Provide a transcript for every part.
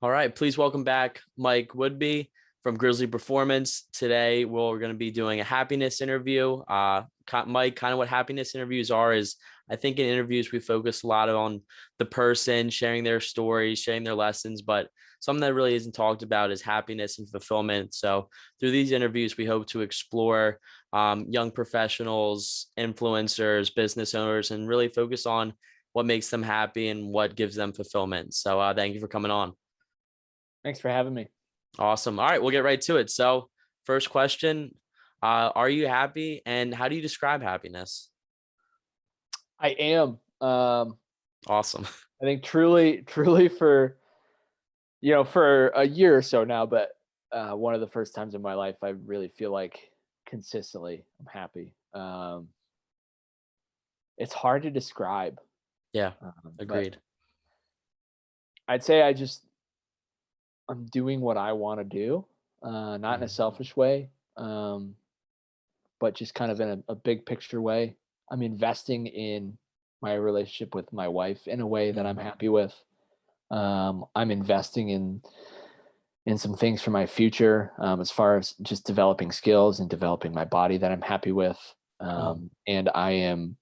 All right, please welcome back Mike Woodby from Grizzly Performance. Today, we're going to be doing a happiness interview. Mike, kind of what happiness interviews are is I think in interviews, we focus a lot on the person sharing their stories, sharing their lessons, but something that really isn't talked about is happiness and fulfillment. So through these interviews, we hope to explore young professionals, influencers, business owners, and really focus on what makes them happy and what gives them fulfillment. So thank you for coming on. Thanks for having me. Awesome. All right, we'll get right to it. So, first question, are you happy and how do you describe happiness? I am. Awesome. I think truly for for a year or so now, but one of the first times in my life I really feel like consistently I'm happy. It's hard to describe, Yeah, but agreed. I'd say I'm doing what I want to do, not in a Mhm. selfish way, but just kind of in a big picture way. I'm investing in my relationship with my wife in a way that I'm Mhm. happy with. I'm investing in some things for my future, as far as just developing skills and developing my body that I'm happy with. Mhm. And I am,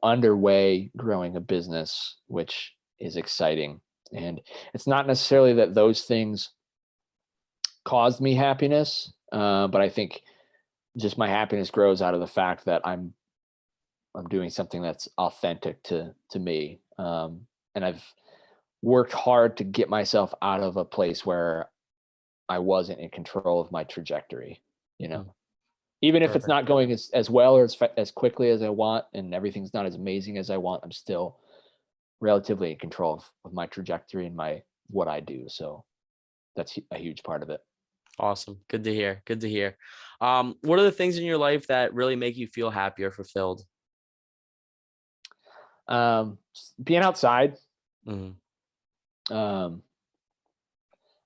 underway growing a business, which is exciting. And it's not necessarily that those things caused me happiness, but I think just my happiness grows out of the fact that I'm doing something that's authentic to me. And I've worked hard to get myself out of a place where I wasn't in control of my trajectory, you know. Mhm. Even if it's Perfect. not going as well or as quickly as I want and everything's not as amazing as I want, I'm still relatively in control of my trajectory and my what I do. So that's a huge part of it. Awesome. Good to hear. Good to hear. What are the things in your life that really make you feel happy or fulfilled? Being outside, Mhm. um,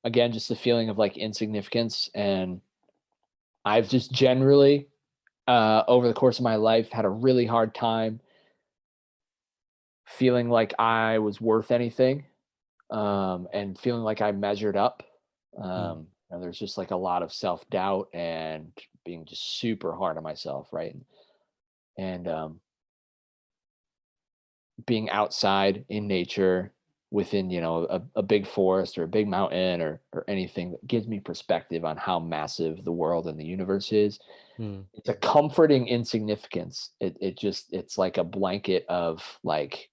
again, just the feeling of like insignificance. And I've just generally, over the course of my life, had a really hard time feeling like I was worth anything, and feeling like I measured up. Mhm. And there's just like a lot of self doubt and being just super hard on myself, right? And being outside in nature within a big forest or a big mountain or anything that gives me perspective on how massive the world and the universe is. Mhm. It's a comforting insignificance. It's like a blanket of like,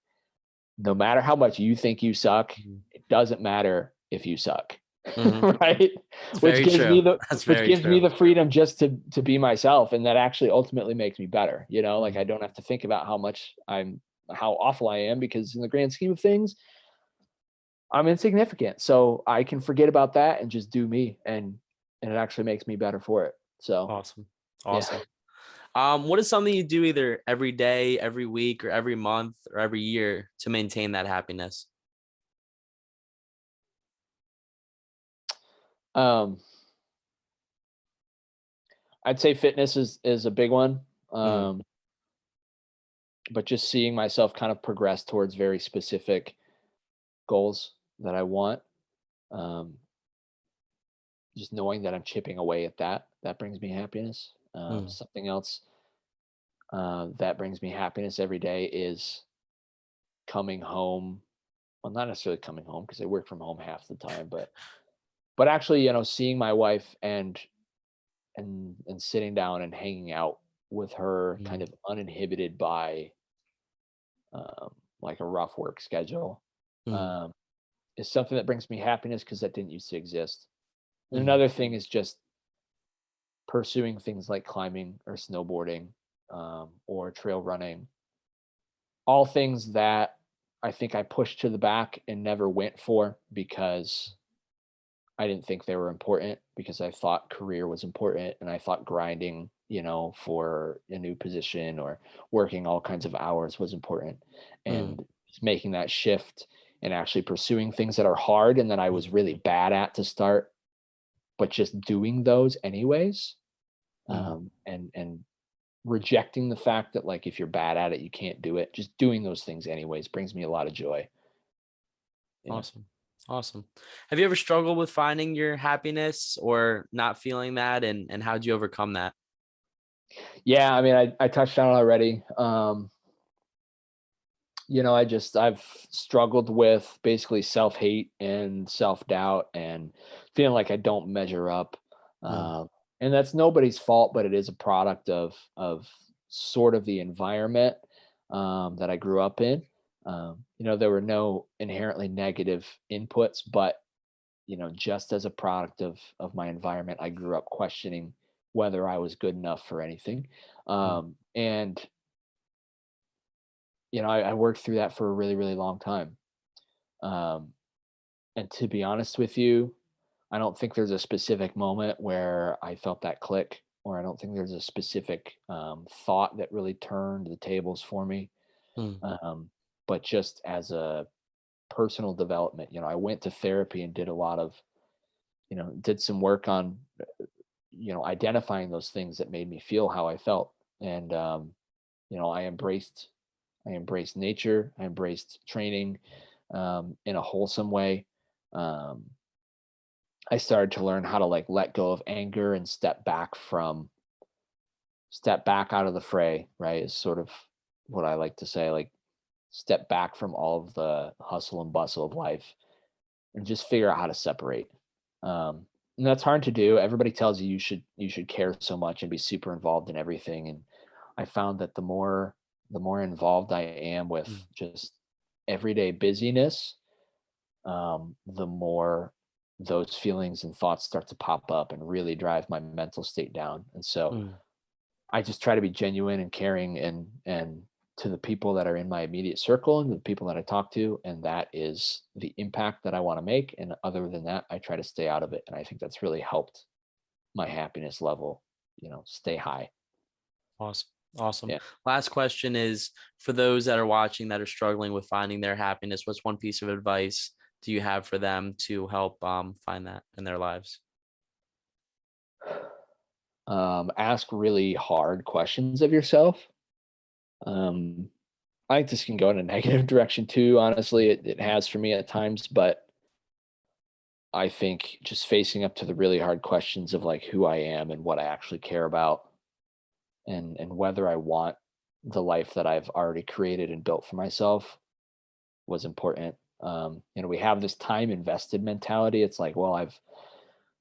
no matter how much you think you suck, Mhm. it doesn't matter if you suck. Mhm. Right? It's Which very gives me true. the That's which very gives me true. the freedom just to be myself, and that actually ultimately makes me better. Like I Mhm. don't have to think about how awful I am, because in the grand scheme of things, I'm insignificant. So I can forget about that and just do me, and it actually makes me better for it. So, Awesome. yeah. Awesome. What is something you do either every day, every week, or every month, or every year to maintain that happiness? Um, I'd say fitness is a big one. Mhm. Um, but just seeing myself kind of progress towards very specific goals that I want. Um, just knowing that I'm chipping away at that brings me happiness. Mhm. Something else that brings me happiness every day is coming home. Well, not necessarily coming home because I work from home half the time, but actually, seeing my wife and sitting down and hanging out with her, kind Mhm. of uninhibited by like a rough work schedule, Mhm. um, is something that brings me happiness because that didn't used to exist. And Mhm. another thing is just pursuing things like climbing or snowboarding, or trail running, all things that I think I pushed to the back and never went for because I didn't think they were important, because I thought career was important and I thought grinding, for a new position or working all kinds of hours was important. Mhm. And just making that shift and actually pursuing things that are hard and that I was Mhm. really bad at to start, but just doing those anyways. Mhm. And rejecting the fact that, like, if you're bad at it, you can't do it. Just doing those things anyways brings me a lot of joy. Yeah. Awesome. Awesome. Have you ever struggled with finding your happiness or not feeling that? And how'd you overcome that? Yeah, I mean, I touched on it already. I've struggled with basically self-hate and self-doubt and feeling like I don't measure up. Mm, Um, and that's nobody's fault, but it is a product of sort of the environment that I grew up in. There were no inherently negative inputs, but just as a product of my environment, I grew up questioning whether I was good enough for anything. mm, And I worked through that for a really, really long time. Um, and to be honest with you, I don't think there's a specific moment where I felt that click, or I don't think there's a specific thought that really turned the tables for me. mm, Um, but just as a personal development, I went to therapy and did a lot of, did some work on, identifying those things that made me feel how I felt. And, I embraced nature. I embraced training in a wholesome way. Um, I started to learn how to like let go of anger and step back out of the fray, right? Is sort of what I like to say, like step back from all of the hustle and bustle of life and just figure out how to separate. And that's hard to do. Everybody tells you you should care so much and be super involved in everything. And I found that the more involved I am with mm, just everyday busyness, the more those feelings and thoughts start to pop up and really drive my mental state down. And so mm. I just try to be genuine and caring and to the people that are in my immediate circle and the people that I talk to, and that is the impact that I want to make. And other than that, I try to stay out of it. And I think that's really helped my happiness level, stay high. Awesome. Awesome. Yeah. Last question is for those that are watching that are struggling with finding their happiness, what's one piece of advice do you have for them to help find that in their lives? Ask really hard questions of yourself. Um, I think this can go in a negative direction too. Honestly, it has for me at times, but I think just facing up to the really hard questions of like who I am and what I actually care about and whether I want the life that I've already created and built for myself was important. We have this time invested mentality. It's like, well, I've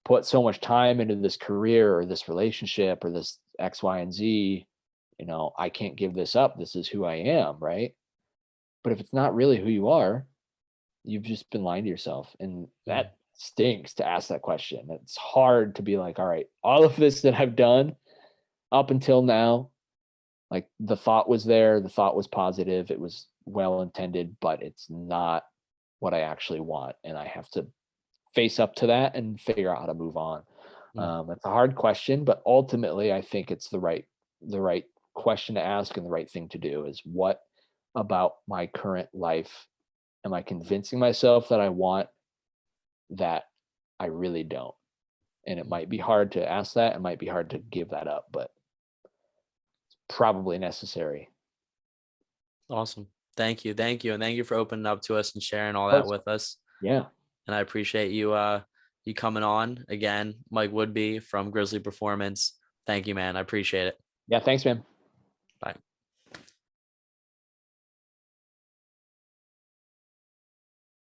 put so much time into this career or this relationship or this X, Y, and Z. I can't give this up. This is who I am, right? But if it's not really who you are, you've just been lying to yourself. And Mm, that stinks to ask that question. It's hard to be like, all right, all of this that I've done up until now, like the thought was there, the thought was positive, it was well intended, but it's not what I actually want. And I have to face up to that and figure out how to move on. mm, It's a hard question, but ultimately I think it's the right question to ask and the right thing to do is what about my current life am I convincing myself that I want that I really don't? And it mm. might be hard to ask that. It might be hard to give that up, but probably necessary. Awesome. Thank you. Thank you. And thank you for opening up to us and sharing all Of that course. with us. Yeah. And I appreciate you coming on again, Mike Woodby from Grizzly Performance. Thank you, man. I appreciate it. Yeah. Thanks, man.